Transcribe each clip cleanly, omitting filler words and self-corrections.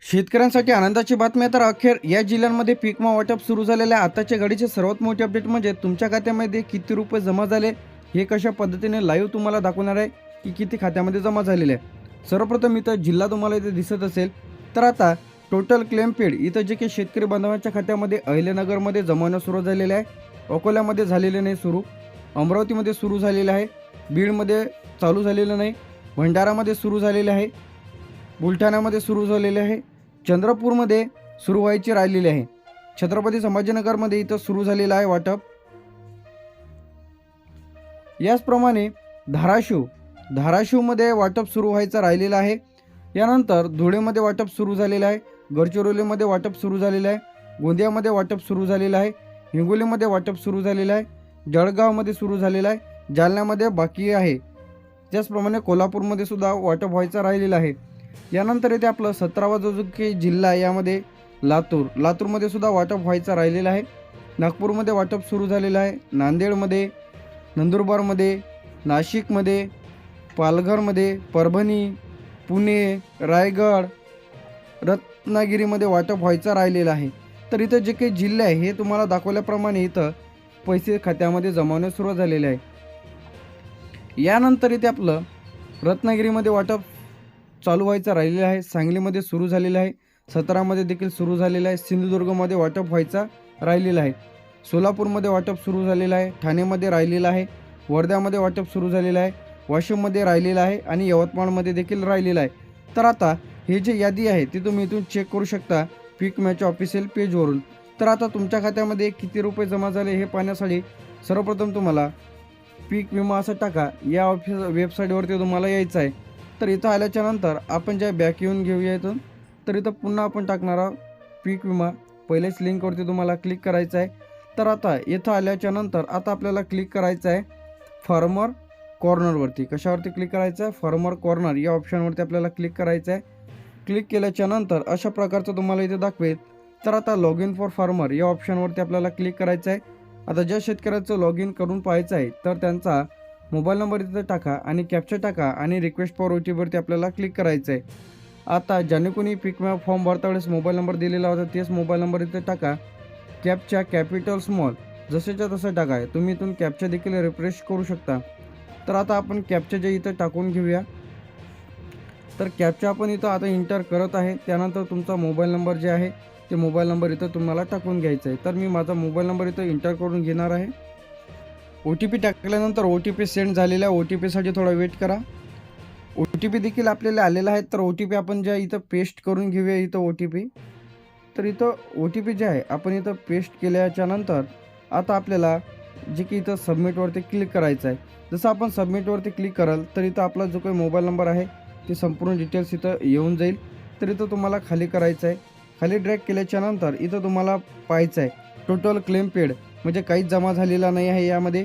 शेतकऱ्यांसाठी आनंदाची बातमी आहे. तर अखेर या जिल्ह्यांमध्ये पीक विमा वाटप सुरू झालेले आहे. आताच्या घडीचे सर्वात मोठी अपडेट म्हणजे तुमच्या खात्यामध्ये किती रुपये जमा झाले हे कशा पद्धतीने लाईव्ह तुम्हाला दाखवणार आहे की किती खात्यामध्ये जमा झालेले आहे. सर्वप्रथम इथं जिल्हा तुम्हाला इथे दिसत असेल. तर आता टोटल क्लेम पेड इथं जे काही शेतकरी बांधवांच्या खात्यामध्ये अहिल्यानगरमध्ये जमा होणं सुरू झालेले आहे, अकोल्यामध्ये झालेले नाही सुरू, अमरावतीमध्ये सुरू झालेलं आहे, बीडमध्ये चालू झालेलं नाही, भंडारामध्ये सुरू झालेले आहे, बुलढाण्यामध्ये सुरू झालेले आहे, चंद्रपूरमध्ये सुरू व्हायची राहिलेली आहे, छत्रपती संभाजीनगरमध्ये इथं सुरू झालेलं आहे वाटप. याचप्रमाणे धाराशिवमध्ये वाटप सुरू व्हायचं राहिलेलं आहे. यानंतर धुळेमध्ये वाटप सुरू झालेलं आहे, गडचिरोलीमध्ये वाटप सुरू झालेलं आहे, गोंदियामध्ये वाटप सुरू झालेलं आहे, हिंगोलीमध्ये वाटप सुरू झालेलं आहे, जळगावमध्ये सुरू झालेलं आहे, जालन्यामध्ये बाकी आहे. त्याचप्रमाणे कोल्हापूरमध्ये सुद्धा वाटप व्हायचं राहिलेलं आहे. यानंतर इथे आपलं 17वा जो काही जिल्हा आहे यामध्ये लातूरमध्ये सुद्धा वाटप व्हायचं राहिलेलं आहे. नागपूरमध्ये वाटप सुरू झालेलं आहे, नांदेडमध्ये, नंदुरबारमध्ये, नाशिकमध्ये, पालघरमध्ये, परभणी, पुणे, रायगड, रत्नागिरीमध्ये वाटप व्हायचं राहिलेलं आहे. तर इथं जे काही जिल्हे आहे हे तुम्हाला दाखवल्याप्रमाणे इथं पैसे खात्यामध्ये जमावणे सुरू झालेले आहे. यानंतर इथे आपलं रत्नागिरीमध्ये वाटप चालू व्हायचं राहिलेलं आहे, सांगलीमध्ये सुरू झालेलं आहे, सातारामध्ये देखील सुरू झालेलं आहे, सिंधुदुर्गमध्ये वाटप व्हायचा राहिलेलं आहे, सोलापूरमध्ये वाटप सुरू झालेलं आहे, ठाणेमध्ये राहिलेलं आहे, वर्ध्यामध्ये वाटप सुरू झालेलं आहे, वाशिममध्ये राहिलेलं आहे आणि यवतमाळमध्ये देखील राहिलेलं आहे. तर आता हे जे यादी आहे ती तुम्ही इथून चेक करू शकता पीक विम्याच्या ऑफिशियल पेजवरून. तर आता तुमच्या खात्यामध्ये किती रुपये जमा झाले हे पाहण्यासाठी सर्वप्रथम तुम्हाला पीक विमा असं टाका, या वेबसाईटवरती तुम्हाला यायचं आहे. तर इथं आल्याच्या नंतर आपण ज्या बॅक येऊन घेऊया इथून, तर इथं पुन्हा आपण टाकणार आहोत पीक विमा. पहिलेच लिंकवरती तुम्हाला क्लिक करायचं आहे. तर आता इथं आल्याच्या नंतर आता आपल्याला क्लिक करायचं आहे फार्मर कॉर्नरवरती. कशावरती क्लिक करायचं आहे? फार्मर कॉर्नर या ऑप्शनवरती आपल्याला क्लिक करायचं आहे. क्लिक केल्याच्या नंतर अशा प्रकारचं तुम्हाला इथे दाखवेल. तर आता लॉग इन फॉर फार्मर या ऑप्शनवरती आपल्याला क्लिक करायचं आहे. आता ज्या शेतकऱ्याचं लॉग इन करून पाहायचं आहे तर त्यांचा मोबाईल नंबर इथे टाका आणि कॅप्चा टाका आणि रिक्वेस्ट फॉर OTPवरती आपल्याला क्लिक करायचं आहे. आता ज्याने कोणी पीक विमा फॉर्म भरता वेळेस मोबाईल नंबर दिलेला होता तेच मोबाईल नंबर इथे टाका. कॅप्चा कॅपिटल स्मॉल जसेच्या तसं टाका. तुम्ही इथून कॅप्चा देखील रिफ्रेश करू शकता. तर आता आपण कॅप्चा जे इथं टाकून घेऊया. तर कॅप्चा आपण इथं आता इंटर करत आहे. त्यानंतर तुमचा मोबाईल नंबर जे आहे ते मोबाईल नंबर इथं तुम्हाला टाकून घ्यायचा आहे. तर मी माझा मोबाईल नंबर इथं इंटर करून घेणार आहे. OTP टाकल्यानंतर OTP सेंड झालेला आहे. OTPसाठी थोडा वेट करा. OTP देखील आपल्याला आलेला आहे. तर OTP आपण ज्या इथं पेस्ट करून घेऊया इथं OTP. तर इथं OTP जे आहे आपण इथं पेस्ट केल्याच्या नंतर आता आपल्याला जे की इथं सबमिटवरती क्लिक करायचं आहे. जसं आपण सबमिटवरती क्लिक कराल तर इथं आपला जो काही मोबाईल नंबर आहे ते संपूर्ण डिटेल्स इथं येऊन जाईल. तर इथं तुम्हाला खाली करायचं आहे. खाली ड्रॅग केल्याच्या नंतर इथं तुम्हाला पाहायचं आहे टोटल क्लेम पेड म्हणजे काहीच जमा झालेला नाही आहे यामध्ये.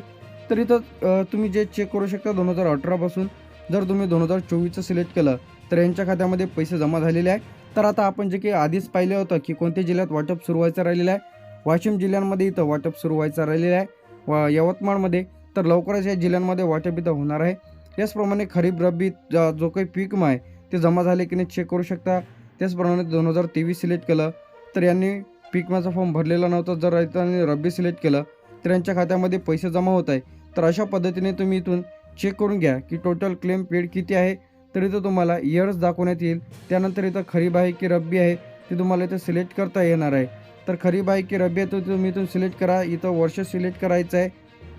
तर इथं तुम्ही जे चेक करू शकता 2018 पासून जर तुम्ही 2024चं सिलेक्ट केलं तर यांच्या खात्यामध्ये पैसे जमा झालेले आहे. तर आता आपण जे काही आधीच पाहिलं होतं की कोणत्या जिल्ह्यात वाटप सुरू व्हायचं राहिलेलं आहे, वाशिम जिल्ह्यांमध्ये इथं वाटप सुरू व्हायचं राहिलेलं आहे, यवतमाळमध्ये, तर लवकरच या जिल्ह्यांमध्ये वाटप इथं होणार आहे. याचप्रमाणे खरीप रब्बी जो काही पीक विमा आहे ते जमा झाले की नाही चेक करू शकता. त्याचप्रमाणे 2023 सिलेक्ट केलं तर यांनी पीक विम्याचा फॉर्म भरलेला नव्हता, जर रैतांनी रब्बी सिलेक्ट केलं तर यांच्या खात्यामध्ये पैसे जमा होत आहे. तर अशा पद्धतीने तुम्ही इथून चेक करून घ्या की टोटल क्लेम पेड किती आहे. तर इथं तुम्हाला इयर्स दाखवण्यात येईल. त्यानंतर इथं खरीप आहे की रब्बी आहे ते तुम्हाला इथं सिलेक्ट करता येणार आहे. तर खरीप आहे की रब्बी आहे तर तुम्ही इथून सिलेक्ट करा. इथं वर्ष सिलेक्ट करायचं आहे.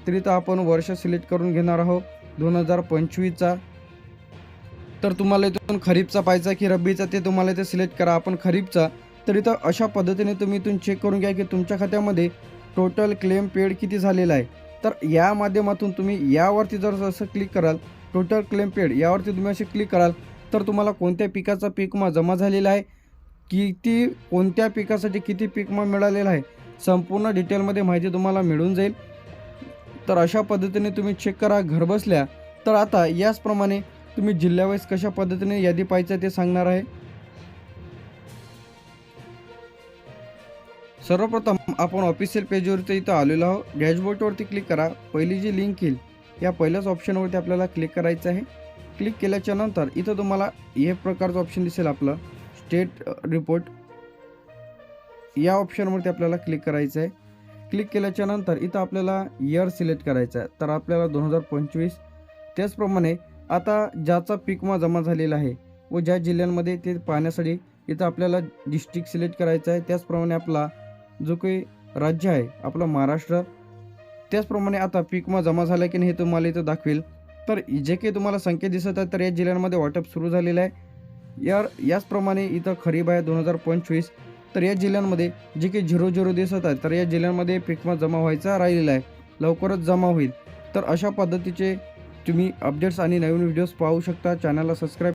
तर इथं आपण वर्ष सिलेक्ट करून घेणार आहोत 2025चा. तर तुम्हाला इथून खरीपचा पाहिजे की रब्बीचा ते तुम्हाला इथे सिलेक्ट करा. आपण खरीपचा. तर इथं अशा पद्धतीने तुम्ही इथून चेक करून घ्या की तुमच्या खात्यामध्ये टोटल क्लेम पेड किती झालेला आहे. तर या माध्यमातून तुम्ही यावरती जर असं क्लिक कराल टोटल क्लेम पेड यावरती तुम्ही असे क्लिक कराल तर तुम्हाला कोणत्या पिकाचा पीक विमा जमा झालेला आहे, किती कोणत्या पिकासाठी किती पीक विमा मिळालेला आहे संपूर्ण डिटेलमध्ये माहिती तुम्हाला मिळून जाईल. तर अशा पद्धतीने तुम्ही चेक करा घरबसल्या. तर आता याचप्रमाणे तुम्ही जिल्ह्यावाईज कशा पद्धतीने यादी पाहायचं ते सांगणार आहे. सर्वप्रथम आपण ऑफिशियल पेजवरती इथं आलेलो आहोत. डॅशबोर्डवरती क्लिक करा. पहिली जी लिंक येईल या पहिल्याच ऑप्शनवरती आपल्याला क्लिक करायचं आहे. क्लिक केल्याच्या नंतर इथं तुम्हाला हे प्रकारचं ऑप्शन दिसेल आपलं स्टेट रिपोर्ट या ऑप्शनवरती आपल्याला क्लिक करायचं आहे. क्लिक केल्याच्या नंतर इथं आपल्याला इयर सिलेक्ट करायचं आहे. तर आपल्याला 2025. त्याचप्रमाणे आता ज्याचा पीक विमा जमा झालेला आहे व ज्या जिल्ह्यांमध्ये ते पाहण्यासाठी इथं आपल्याला डिस्ट्रिक्ट सिलेक्ट करायचं आहे. त्याचप्रमाणे आपला जो काही राज्य आहे आपला महाराष्ट्र, त्याचप्रमाणे आता पीक विमा जमा झाला की नाही हे तुम्हाला इथं दाखवेल. तर जे काही तुम्हाला संख्या दिसत आहे तर या जिल्ह्यांमध्ये वाटप सुरू झालेलं आहे. याचप्रमाणे इथं खरीप आहे 2025. तर या जिल्ह्यांमध्ये जे काही 00 दिसत आहे तर या जिल्ह्यांमध्ये पीक विमा जमा व्हायचा राहिलेला आहे, लवकरच जमा होईल. तर अशा पद्धतीचे तुम्ही अपडेट्स आणि नवीन व्हिडिओज पाहू शकता. चॅनलला सबस्क्राईब